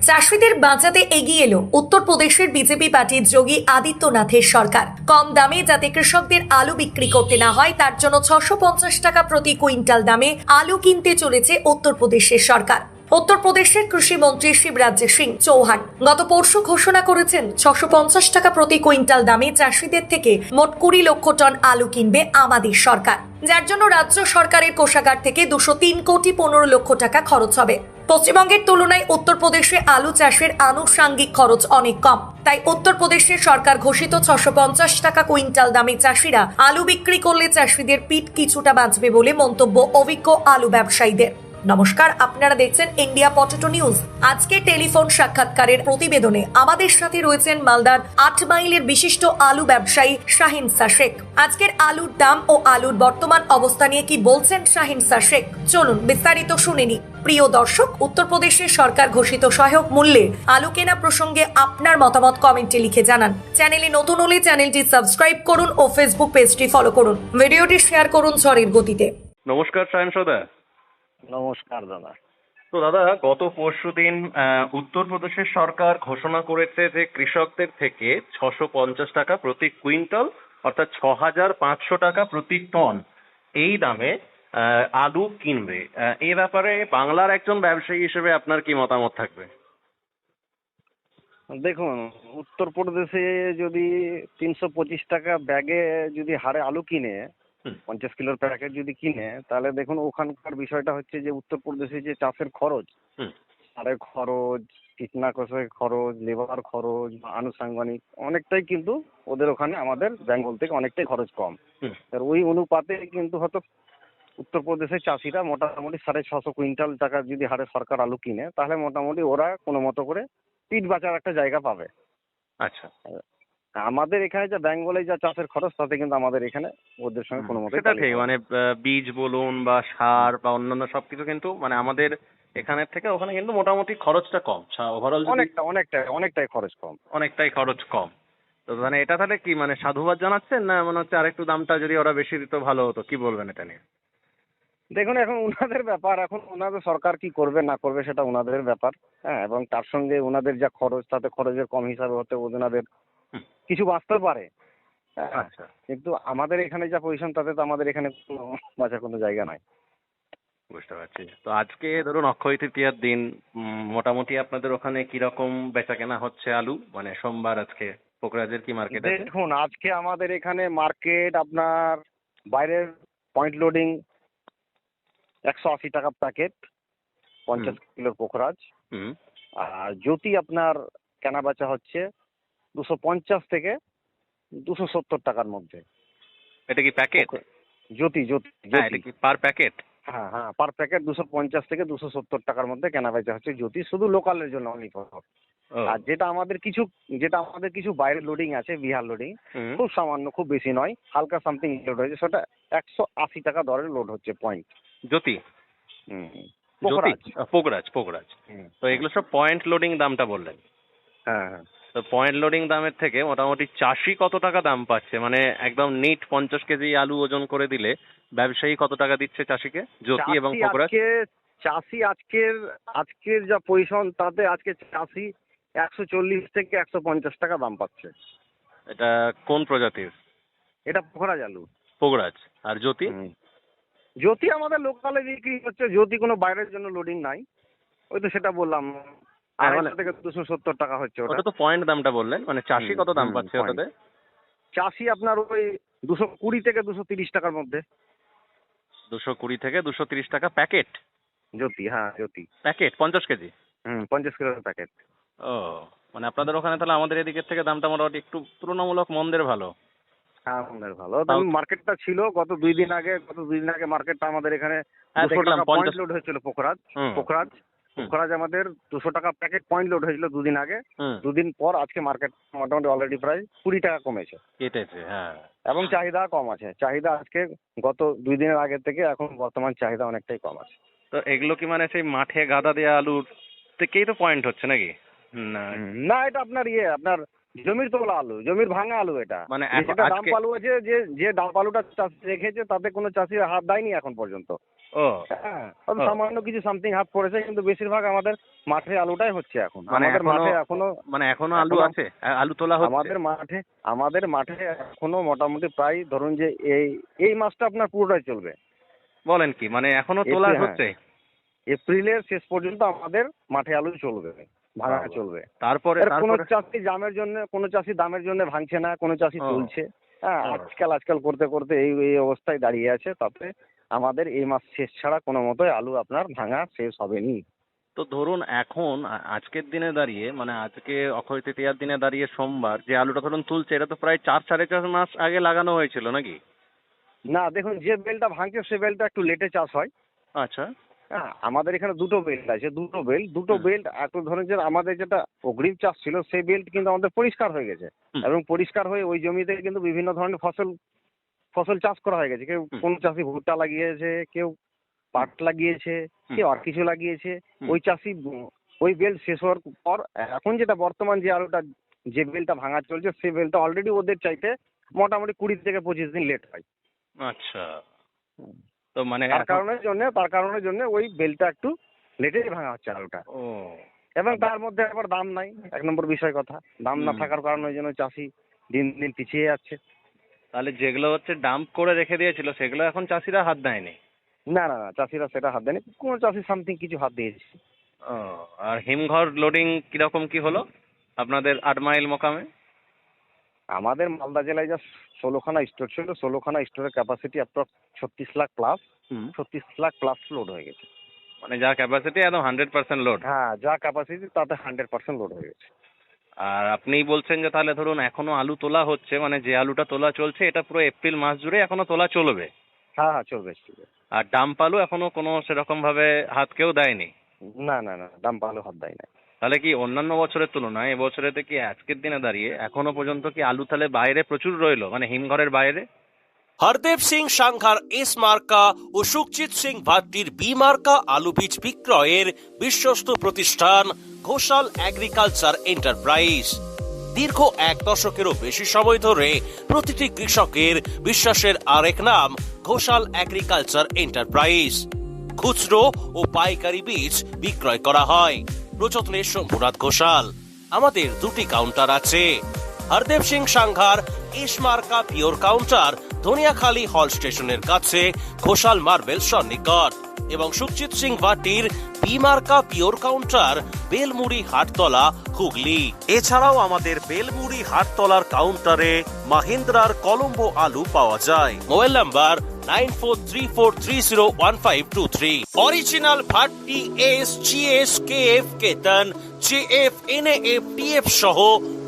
চাষিদের বাঁচাতে এগিয়ে এলো উত্তরপ্রদেশের বিজেপি পার্টির যোগী আদিত্যনাথের সরকার। কম দামে যাতে কৃষকদের আলু বিক্রি করতে না হয় তার জন্য 650 টাকা প্রতি কুইন্টাল দামে আলু কিনতে চলেছে উত্তরপ্রদেশের সরকার। উত্তরপ্রদেশের কৃষি মন্ত্রী শিবরাজ সিং চৌহান গত পরশু ঘোষণা করেছেন 650 টাকা প্রতি কুইন্টাল দামে চাষিদের থেকে মোট 20 লক্ষ টন আলু কিনবে আমাদের সরকার, যার জন্য রাজ্য সরকারের কোষাগার থেকে 203 কোটি 15 লক্ষ টাকা খরচ হবে। পশ্চিমবঙ্গের তুলনায় উত্তরপ্রদেশে আলু চাষের আনুষঙ্গিক খরচ অনেক কম, তাই উত্তরপ্রদেশের সরকার ঘোষিত 650 টাকা কুইন্টাল দামে চাষিরা আলু বিক্রি করলে চাষিদের পিঠ কিছুটা বাঁচবে বলে মন্তব্য অভিজ্ঞ আলু ব্যবসায়ীদের। নমস্কার, আপনারা দেখছেন ইন্ডিয়া পটেটো নিউজ। আজকে টেলিফোন সাক্ষাৎকারের প্রতিবেদনে আমাদের সাথে রয়েছেন মালদার 8 মাইলের বিশিষ্ট আলু ব্যবসায়ী শাহিন শেখ। আজকের আলুর দাম ও আলুর বর্তমান অবস্থা নিয়ে কি বলছেন শাহিন শেখ, চলুন বিস্তারিত শুনে নিই। প্রিয় দর্শক, উত্তরপ্রদেশের সরকার ঘোষিত সহায়ক মূল্যে আলু কেনা প্রসঙ্গে আপনার মতামত কমেন্টে লিখে জানান। চ্যানেলে নতুন হলে চ্যানেলটি সাবস্ক্রাইব করুন ও ফেসবুক পেজটি ফলো করুন। ভিডিওটি শেয়ার করুন ঝড়ের গতিতে। নমস্কার শাহিন সদা। নমস্কার দাদা। তো দাদা, গত পরশুদিন উত্তরপ্রদেশের সরকার ঘোষণা করেছে যে কৃষকদের থেকে 650 টাকা প্রতি কুইন্টাল অর্থাৎ 6500 টাকা প্রতি টন এই দামে আলু কিনবে। এই ব্যাপারে বাংলার একজন ব্যবসায়ী হিসেবে আপনার কি মতামত থাকবে? দেখুন, উত্তরপ্রদেশে যদি 325 টাকা ব্যাগে যদি হারে আলু কিনে, 50 কিলোর প্যাকেট যদি কিনে, তাহলে দেখুন ওখানকার বিষয়টা হচ্ছে যে উত্তরপ্রদেশে যে চাষের খরচ, সারের খরচ, কীটনাশকের খরচ, লেবার খরচ, আনুষঙ্গিক অনেকটাই কিন্তু ওদের ওখানে আমাদের বেঙ্গল থেকে অনেকটাই খরচ কম। ওই অনুপাতে কিন্তু হয়তো উত্তরপ্রদেশের চাষিরা মোটামুটি 650 কুইন্টাল টাকা যদি হারে সরকার আলু কিনে, তাহলে মোটামুটি ওরা কোনো মতো করে পিঠ বাঁচার একটা জায়গা পাবে। আচ্ছা, আমাদের এখানে যা বেঙ্গলে যা চাষের খরচ, তাতে কিন্তু আমাদের এখানে ওদের সঙ্গে কোনো মতো সেটা ঠিক। মানে বীজ বলুন বা সার বা অন্যান্য সবকিছু কিন্তু মানে আমাদের এখানের থেকে ওখানে কিন্তু মোটামুটি খরচটা কম। ওভারঅল অনেকটাই খরচ কম। অনেকটাই খরচ কম। তো মানে এটা তাহলে কি মানে সাধুবাদ জানাচ্ছেন, না মনে হচ্ছে আরেকটু দামটা যদি ওরা বেশি দিত ভালো হতো? কি বলবেন এটা নিয়ে? দেখুন, এখন ওনাদের ব্যাপার, এখন ওনাদের সরকার কি করবে না করবে সেটা ওনাদের ব্যাপার। হ্যাঁ, এবং তার সঙ্গে ওনাদের যা খরচ, তাতে খরচের কম হিসাবে হতে ওনাদের কিছু বাঁচতে পারে। আচ্ছা, কিন্তু আমাদের এখানে যা পজিশন, তাতে তো আমাদের এখানে কোনো বাঁচার কোনো জায়গা নাই। বুঝতে পারছি। তো আজকে ধরুন অক্ষয় তৃতীয়ার দিন, মোটামুটি আপনাদের ওখানে কিরকম বেচা কেনা হচ্ছে আলু? মানে সোমবার আজকে পোকরাজের কি মার্কেট আছে? দেখুন, আজকে আমাদের এখানে মার্কেট আপনার বাইরের পয়েন্ট লোডিং 180 টাকা প্যাকেট, 50 কিলোর পোখরাজ। আর জ্যোতি আপনার কেনা বেচা হচ্ছে 250 থেকে 270 টাকার মধ্যে। এটা কি প্যাকেট? জ্যোতি জ্যোতি হ্যাঁ, এটা কি পার প্যাকেট? হ্যাঁ হ্যাঁ, পার প্যাকেট 250 থেকে 270 টাকার মধ্যে কেনা বেচা হচ্ছে জ্যোতি, শুধু লোকালের জন্য অনলি ফর। আর যেটা আমাদের কিছু বাইরে লোডিং আছে, বিহার লোডিং, খুব সামান্য, খুব বেশি নয়, হালকা সামথিং লোড হয়েছে, সেটা 180 টাকা দরে লোড হচ্ছে পয়েন্ট জ্যোতি। পোকরাজ। তো এগুলো সব পয়েন্ট লোডিং দামটা বললেন। হ্যাঁ হ্যাঁ। তো পয়েন্ট লোডিং দামের থেকে মোটামুটি চাষি কত টাকা দাম পাচ্ছে? মানে একদম নিট 50 কেজি আলু ওজন করে দিলে ব্যবসায়ী কত টাকা দিচ্ছে চাষিকে, জ্যোতি এবং পোকরাজ? চাষি আজকের যা পজিশন, তাতে আজকে চাষি 140 থেকে 150 টাকা দাম পাচ্ছে। এটা কোন প্রজাতির? এটা পোখরাজ আলু। পোকরাজ। আর জ্যোতি? জ্যোতি আমাদের লোকালে বিক্রি হচ্ছে, জ্যোতি কোনো বাইরের জন্য লোডিং নাই। ওই তো সেটা বললাম, 250 থেকে 270 টাকা হচ্ছে। ওটা তো পয়েন্ট দামটা বললেন, মানে চাষি কত দাম পাচ্ছে ওটাতে? চাষি আপনার ওই 220 থেকে 230 টাকার মধ্যে। 220 থেকে 230 টাকা প্যাকেট জ্যোতি? হ্যাঁ, জ্যোতি প্যাকেট 50 কেজি। 50 কিলোর প্যাকেট। ও, মানে আপনাদের ওখানে তাহলে আমাদের এদিকের থেকে দামটা মোটামুটি একটু তুলনামূলক মন্দের ভালো। হ্যাঁ, আমাদের ভালো। মার্কেটটা ছিল গত 2 দিন আগে মার্কেটটা আমাদের এখানে 200 টাকা পয়েন্ট লোড হয়েছিল। পোখরাজ আমাদের 200 টাকা প্যাকেট পয়েন্ট লোড হয়েছিল 2 দিন আগে। 2 দিন পর আজকে মার্কেট মোটামুটি অলরেডি প্রায় 20 টাকা কমেছে, কেটেছে। হ্যাঁ, এবং চাহিদা কম আছে। চাহিদা আজকে গত 2 দিনের আগে থেকে এখন বর্তমান চাহিদা অনেকটাই কম আছে। তো এগুলো কি মানে সেই মাঠে গাদা দেওয়া আলুর থেকেই তো পয়েন্ট হচ্ছে নাকি? না, এটা আপনার আপনার জমির তোলা আলু, জমির ভাঙা আলু। এটা মানে ডাম্প আলু আছে, যে ডাম্প আলুটা চাষি রেখেছে, তাতে কোনো চাষি হাত দেয়নি এখন পর্যন্ত। ও হ্যাঁ, ও। সামান্য কিছু সামথিং হাফ পড়েছে, কিন্তু বেশিরভাগ আমাদের মাঠে আলুটাই হচ্ছে এখন। মানে আমাদের এখনো মাঠে এখনো মানে এখনো আলু আছে, আলু তোলা হচ্ছে? আমাদের মাঠে এখনো মোটামুটি প্রায় ধরুন যে এই মাসটা আপনার পুরোটাই চলবে। বলেন কি, মানে এখনো তোলা হ্যাঁ, হচ্ছে? এপ্রিলের শেষ পর্যন্ত আমাদের মাঠে আলু চলবে, ভাঙা বাবা। চলবে। তারপরে এর কোনো তারপরে চাষি কোনো চাষি দামের জন্য ভাঙছে না, কোনো চাষি ও, তুলছে। হ্যাঁ, ও। আজকাল করতে করতে এই অবস্থায় দাঁড়িয়ে আছে। তাতে আমাদের এই মাস শেষ ছাড়া কোনো মতোই আলু আপনার ভাঙা শেষ হবে নি। তো ধরুন এখন আজকের দিনে দাঁড়িয়ে, মানে আজকে অক্ষয় তৃতীয়ার দিনে দাঁড়িয়ে সোমবার যে আলুটা ধরুন তুলছে, এটা তো প্রায় 4-4.5 মাস আগে লাগানো হয়েছিল নাকি? না, দেখুন, যে বেলটা ভাঙছে সে বেলটা একটু লেটে চাষ হয়। আচ্ছা। হ্যাঁ, আমাদের এখানে দুটো বেল্ট আছে, দুটো হুম। বেল্ট একটু ধরেন যে আমাদের যেটা অগ্রিম চাষ ছিল সেই বেল্ট কিন্তু আমাদের পরিষ্কার হয়ে গেছে। হুম। এবং পরিষ্কার হয়ে ওই জমিতে কিন্তু বিভিন্ন ধরনের ফসল চাষ করা হয়ে গেছে। কেউ হুম। কোন চাষি ভুট্টা লাগিয়েছে, কেউ পাট লাগিয়েছে, হুম। কেউ আর কিছু লাগিয়েছে। হুম। ওই চাষি ওই বেল্ট শেষ হওয়ার পর এখন যেটা বর্তমান যে আলুটা, যে বেলটা ভাঙা চলছে সেই বেলটা অলরেডি ওদের চাইতে মোটামুটি 20 থেকে 25 দিন লেট হয়। আচ্ছা। তো মানে তার এখন কারণের জন্য ওই বেলটা একটু লেটেই ভাঙা হচ্ছে আলুটা। ও। এবং তার মধ্যে আবার দাম নাই, 1 নম্বর বিষয় কথা। দাম না হুম। থাকার কারণে ওই জন্য চাষি দিন দিন পিছিয়ে যাচ্ছে। তাহলে যেগুলো হচ্ছে ডাম্প করে রেখে দিয়েছিল সেগুলো এখন চাষিরা হাত দেয়নি? না, চাষিরা সেটা হাত দেয়নি। কোনো চাষি সামথিং কিছু হাত দিয়েছে। ও। আর হিমঘর লোডিং কিরকম কি হলো আপনাদের 8 মাইল মোকামে? আমাদের মালদা জেলায় যা 16খানা স্টোর ছিল, 16খানা স্টোরের ক্যাপাসিটি অ্যাপ্রক্স 36 লাখ প্লাস। হুম। 36 লাখ প্লাস লোড হয়ে গেছে। মানে যা ক্যাপাসিটি একদম 100% লোড। হ্যাঁ, যা ক্যাপাসিটি তাতে 100% লোড হয়ে গেছে। আর আপনি বলছেন যে তাহলে ধরুন এখনো আলু তোলা হচ্ছে, মানে যে আলুটা তোলা চলছে এটা পুরো এপ্রিল মাস জুড়ে এখনো তোলা চলবে? হ্যাঁ, চলবে। আর ডাম্প আলু এখনো কোনো সেরকম ভাবে হাত কেউ দেয়নি? না, দাম ভালো হাত দেয় না। তাহলে কি অন্যান্য বছরের তুলনায় এবছরেতে কি আজকের দিনে দাঁড়িয়ে এখনো পর্যন্ত কি আলু তাহলে বাইরে প্রচুর রইলো, মানে হিমঘরের বাইরে? হরদেব সিং সাংঘার এস মার্কা ও সুখজিৎ সিং ভাট্টির বি মার্কা আলু বীজ বিক্রয়ের বিশ্বস্ত প্রতিষ্ঠান ঘোষাল এগ্রিকালচার এন্টারপ্রাইজ। দীর্ঘ 1 দশকেরও বেশি সময় ধরে প্রতিটি কৃষকের বিশ্বাসের আরেক নাম ঘোষাল এগ্রিকালচার এন্টারপ্রাইজ। খুচরো ও পাইকারি বীজ বিক্রয় করা হয়। প্রযত্নে শম্ভুনাথ ঘোষাল। আমাদের 2টি কাউন্টার আছে। হরদেব সিং সাংঘার এস মার্কা পিওর কাউন্টার ধনিয়াখালী হল স্টেশনের কাছে ঘোষাল মার্বেল সন্নিকট, এবং সুখজিৎ সিং ভাটির বি মার্কা পিওর কাউন্টার বেলমুড়ি হাটতলা হুগলি। এছাড়াও আমাদের বেলমুড়ি হাটতলার কাউন্টারে মাহিন্দ্রার কলম্বো আলু পাওয়া যায়। Mobile number 9434301523। Original Bhatti S, GS, KF, কেতন, জেএফ, এনএএফ, টিএফ সহ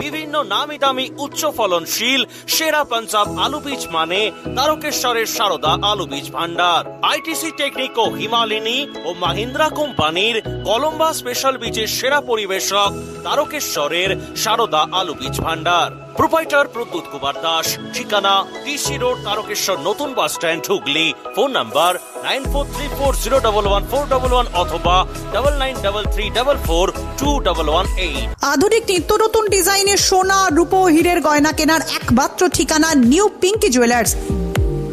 বিভিন্ন নামি দামি উচ্চ ফলনশীল সেরা পাঞ্জাব আলু বীজ মানে তারকেশ্বরের সারদা আলু বীজ ভান্ডার। আইটিসি টেকনিক ও হিমালিনী ও মাহিন্দ্রা কোম্পানির কলম্বা স্পেশাল বীজের সেরা পরিবেশক তারকেশ্বরের সারদা আলু বীজ ভান্ডার। প্রোপাইটার প্রদ্যুৎ কুমার দাস। ঠিকানা টিসি রোড, তারকেশ্বর নতুন bus stand, Hooghly. Phone number 9434011411 অথবা 9933442118। আধুনিক নিত্য নতুন ডিজাইনের সোনা, রূপো, হীরের গয়না কেনার একমাত্র ঠিকানা নিউ পিঙ্কি জুয়েলার্স।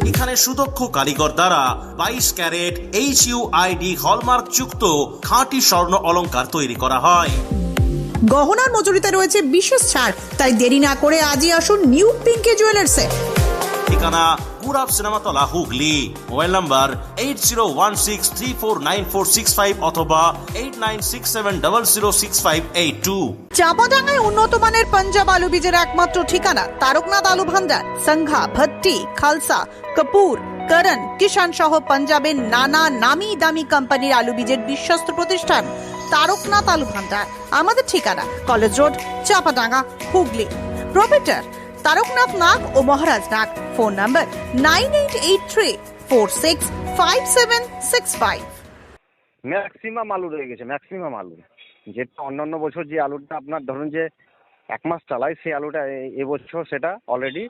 এখানে সুদক্ষ কারিগর দ্বারা 22 ক্যারেট HUID হলমার্ক যুক্ত খাঁটি স্বর্ণ অলংকার তৈরি করা হয়। গহনার মজুরিতে রয়েছে বিশেষ ছাড়, তাই দেরি না করে আজই আসুন নিউ পিঙ্কি জুয়েলার্সে। ঠিকানা পুরাব সিনেমাতলা, হুগলি। মোবাইল নাম্বার 8016349465 অথবা 8967006582। চাপাডাঙ্গায় উন্নত মানের পাঞ্জাব আলু বীজের একমাত্র ঠিকানা তারকনাথ আলু ভান্ডার। সংঘা, ভট্টি, খালসা, কাপুর, করণ, কিষান সহ পাঞ্জাবের নানা নামি দামি কোম্পানির আলু বীজের বিশ্বস্ত প্রতিষ্ঠান তারকনাথ আলু ভান্ডার। আমাদের ঠিকানা college road, Chapadanga, Hooghly. Proprietor Taraknath Nag ও Maharaj Nag. Phone number 9883465765। Maximum আলু রয়ে গেছে, ম্যাক্সিমাম আলু। যেটা অন্যান্য বছর যে আলুটা আপনার ধরুন যে 1 মাস চালায়, সেই আলুটা এবছর সেটা অলরেডি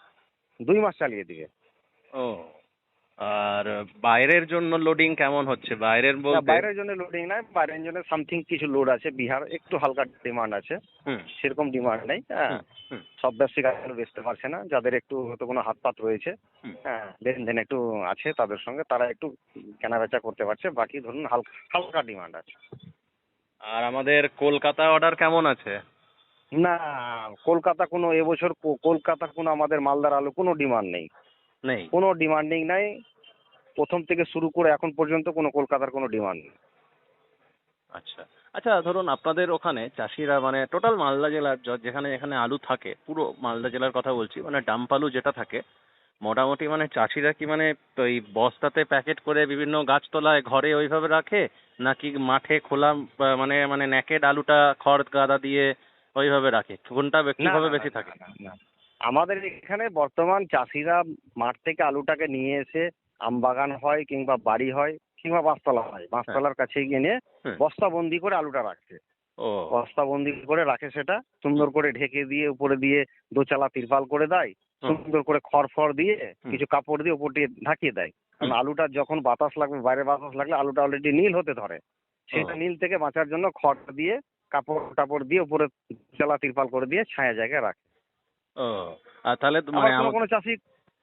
2 মাস চালিয়ে দিবে। ও আর বাইরের জন্য লোডিং কেমন হচ্ছে? বাইরের না, বলতে বাইরের জন্য লোডিং নাই, বাইরের জন্য সামথিং কিছু লোড আছে, বিহার একটু হালকা ডিমান্ড আছে, হুম সেরকম ডিমান্ড নেই। হ্যাঁ, হুম, হুম, সব ব্যবসায়িক আলু বেচতে পারছে না, যাদের একটু হয়তো কোনো হাত পাত রয়েছে, হুম। হ্যাঁ, লেনদেন একটু আছে তাদের সঙ্গে, তারা একটু কেনা বেচা করতে পারছে, বাকি ধরুন হালকা হালকা ডিমান্ড আছে। আর আমাদের কলকাতা অর্ডার কেমন আছে? না, কলকাতা কোনো এবছর কলকাতা কোনো আমাদের মালদার আলু কোনো ডিমান্ড নেই, নেই। কোনো ডিমান্ডিং নাই। প্রথম থেকে শুরু করে এখন পর্যন্ত কোনো কলকাতার কোনো ডিমান্ড নেই। আচ্ছা আচ্ছা, ধরুন আপনাদের ওখানে চাষিরা মানে টোটাল মালদা জেলার যেখানে যেখানে আলু থাকে, পুরো মালদা জেলার কথা বলছি, মানে ডাম্প আলু যেটা থাকে, মোটামুটি মানে চাষিরা কি মানে ওই বস্তাতে প্যাকেট করে বিভিন্ন গাছতলায় ঘরে ওইভাবে রাখে, নাকি মাঠে খোলা মানে মানে নেকেড আলুটা খড় গাদা দিয়ে ওইভাবে রাখে? কোনটা কিভাবে বেশি থাকে? না, আমাদের এখানে বর্তমান চাষিরা মাঠ থেকে আলুটাকে নিয়ে এসে আমবাগান হয় কিংবা বাড়ি হয় কিংবা বাঁশতলা হয়, বাঁশতলার কাছে গিয়ে নিয়ে হুম। বস্তাবন্দি করে আলুটা রাখছে, ও বস্তাবন্দি করে রাখে, সেটা সুন্দর করে ঢেকে দিয়ে উপরে দিয়ে দোচালা তিরপাল করে দেয়, হুম। সুন্দর করে খড় ফড় দিয়ে হুম। কিছু কাপড় দিয়ে উপর দিয়ে ঢাকিয়ে দেয়। কারণ হুম। আলুটা যখন বাতাস লাগবে, বাইরে বাতাস লাগলে আলুটা অলরেডি নীল হতে ধরে, সেটা নীল থেকে বাঁচার জন্য খড় দিয়ে কাপড় টাপড় দিয়ে উপরে দোচালা তিরপাল করে দিয়ে ছায়া জায়গায় রাখে। ও আর তাহলে তো আবার মানে কোনো কোনো চাষি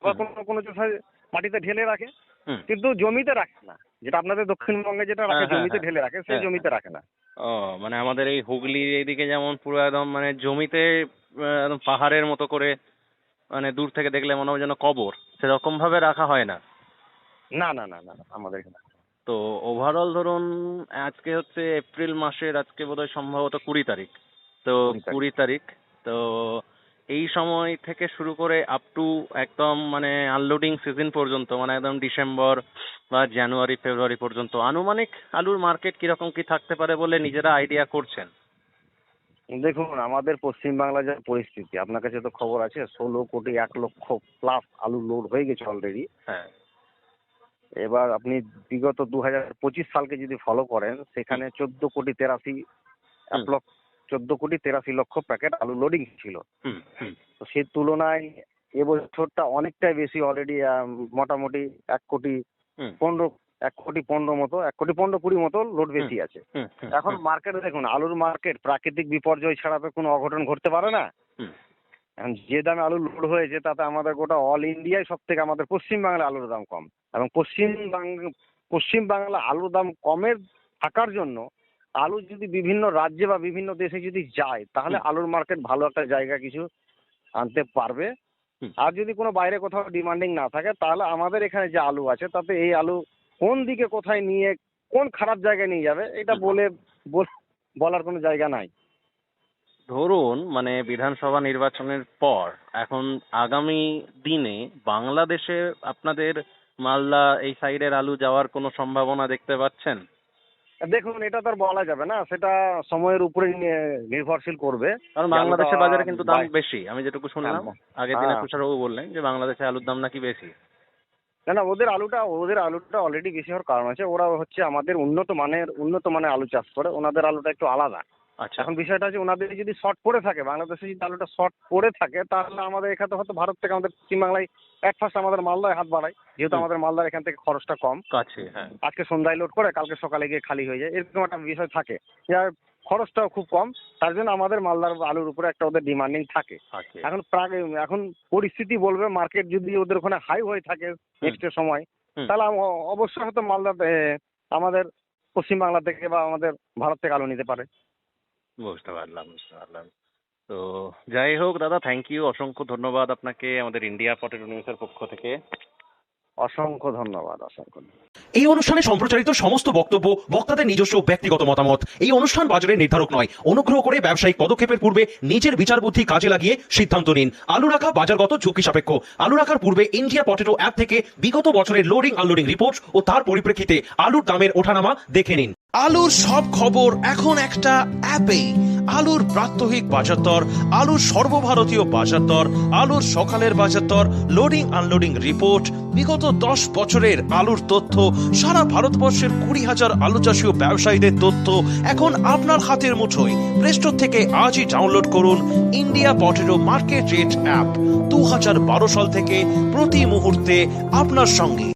বা কোনো চাষি মাটিতে ঢেলে রাখে, হুম। কিন্তু জমিতে রাখে না, যেটা আপনাদের দক্ষিণবঙ্গে যেটা রাখে হ্যাঁ, হ্যাঁ, জমিতে হ্যাঁ। ঢেলে রাখে, সেই হ্যাঁ, জমিতে রাখে না। ও মানে আমাদের এই হুগলি এইদিকে যেমন পুরো একদম মানে জমিতে একদম পাহাড়ের মতো করে, মানে দূর থেকে দেখলে মনে হয় যেন কবর, সেরকম ভাবে রাখা হয় না। না না না না না, আমাদের এখানে। তো ওভারঅল ধরুন আজকে হচ্ছে এপ্রিল মাসের, আজকে বোধহয় সম্ভবত 20 তারিখ, তো 20 তারিখ, তো এই সময় থেকে শুরু করে আপ টু একদম মানে আনলোডিং সিজন পর্যন্ত, মানে একদম ডিসেম্বর বা জানুয়ারি ফেব্রুয়ারি পর্যন্ত আনুমানিক আলুর মার্কেট কিরকম কি থাকতে পারে বলে নিজেরা আইডিয়া করছেন? দেখুন, আমাদের পশ্চিমবাংলার যা পরিস্থিতি, আপনার কাছে তো খবর আছে, 16 কোটি 1 লক্ষ প্লাস আলু লোড হয়ে গেছে অলরেডি। হ্যাঁ। এবার আপনি বিগত 2025 সালকে যদি ফলো করেন, সেখানে 14 কোটি 83 লক্ষ প্যাকেট আলু লোডিং ছিল। হুম হুম তো সেই তুলনায় এবছরটা অনেকটাই বেশি, অলরেডি মোটামুটি 1 কোটি হুম 15 মতো, 1 কোটি 15-20 মতো লোড বেশি আছে। হুম হুম এখন মার্কেটে দেখুন, আলুর মার্কেট প্রাকৃতিক বিপর্যয় ছাড়া তো কোনো অঘটন ঘটতে পারে না। হুম এখন যে দামে আলু লোড হয়েছে, তাতে আমাদের গোটা অল ইন্ডিয়ায় সব থেকে আমাদের পশ্চিমবাংলায় আলুর দাম কম, এবং পশ্চিমবাংলা আলুর দাম কমের থাকার জন্য আলু যদি বিভিন্ন রাজ্যে বা বিভিন্ন দেশে যদি যায়, তাহলে আলুর মার্কেট ভালো একটা জায়গা কিছু আনতে পারবে। হুম। আর যদি কোনো বাইরে কোথাও ডিমান্ডিং না থাকে, তাহলে আমাদের এখানে যে আলু আছে, তাতে এই আলু কোন দিকে কোথায় নিয়ে কোন খারাপ জায়গায় নিয়ে যাবে, এটা বলার কোনো জায়গা নাই। ধরুন মানে বিধানসভা নির্বাচনের পর এখন আগামী দিনে বাংলাদেশে আপনাদের মালদা এই সাইডের আলু যাওয়ার কোনো সম্ভাবনা দেখতে পাচ্ছেন? দেখুন, এটা তো আর বলা যাবে না, সেটা সময়ের উপরে নির্ভরশীল করবে। কারণ যে বাংলাদেশের আলুটা বাজারে কিন্তু দাম বাই- বেশি, আমি যেটুকু শুনলাম হ্যাঁ, আগের দিনে হ্যাঁ। তুষারবাবু বললেন যে বাংলাদেশে আলুর দাম নাকি বেশি। না, ওদের আলুটা অলরেডি বেশি হওয়ার কারণ আছে, ওরা হচ্ছে আমাদের উন্নত মানের আলু চাষ করে, ওনাদের আলুটা একটু আলাদা। আচ্ছা। এখন বিষয়টা হচ্ছে, ওনাদের যদি শর্ট পড়ে থাকে, বাংলাদেশে যদি আলুটা শর্ট পড়ে থাকে, তাহলে আমাদের এখানে হয়তো ভারত থেকে আমাদের পশ্চিমবাংলায় ফার্স্ট আমাদের মালদায় হাত বাড়ায়, যেহেতু আমাদের মালদার এখান থেকে খরচটা কম। কাছে, হ্যাঁ। আজকে সন্ধ্যায় লোড করে কালকে সকালে গিয়ে খালি হয়ে যায়, এরকম একটা বিষয় থাকে, যার খরচটাও খুব কম, তার জন্য আমাদের মালদার আলুর উপরে একটা ওদের ডিমান্ডিং থাকে। আছে। এখন পরিস্থিতি বলবে, মার্কেট যদি ওদের ওখানে হাই হয়ে থাকে নেক্সটের সময়, তাহলে অবশ্যই হয়তো মালদাতে আমাদের পশ্চিমবাংলা থেকে বা আমাদের ভারত থেকে আলু নিতে পারে। বুঝতে পারলাম। তো যাই হোক দাদা, থ্যাংক ইউ, অসংখ্য ধন্যবাদ আপনাকে আমাদের ইন্ডিয়া পটেটো নিউজের পক্ষ থেকে। অসংখ্য ধন্যবাদ। এই অনুষ্ঠানে সম্প্রচারিত সমস্ত বক্তব্য বক্তাদের নিজস্ব ব্যক্তিগত মতামত। এই অনুষ্ঠান বাজারের নির্ধারক নয়। অনুগ্রহ করে ব্যবসায়িক পদক্ষেপের পূর্বে নিজের বিচার বুদ্ধি কাজে লাগিয়ে সিদ্ধান্ত নিন। আলু রাখা বাজারগত ঝুঁকি সাপেক্ষ। আলু রাখার পূর্বে ইন্ডিয়া পটেটো অ্যাপ থেকে বিগত বছরের লোডিং আনলোডিং রিপোর্ট ও তার পরিপ্রেক্ষিতে আলুর দামের ওঠানামা দেখে নিন। আলুর সব খবর এখন একটা অ্যাপেই। আলুর প্রাত্যহিক বাজার দর, আলুর সর্বভারতীয় বাজার দর, আলুর সকালের বাজার দর, লোডিং আনলোডিং রিপোর্ট, বিগত 10 বছরের আলুর তথ্য, সারা ভারতবর্ষের 20,000 আলু চাষী ও ব্যবসায়ীদের তথ্য এখন আপনার হাতের মুঠোয়। প্লে স্টোর থেকে আজই ডাউনলোড করুন India potato market rate app. 2012 সাল থেকে প্রতি মুহূর্তে আপনার সঙ্গে।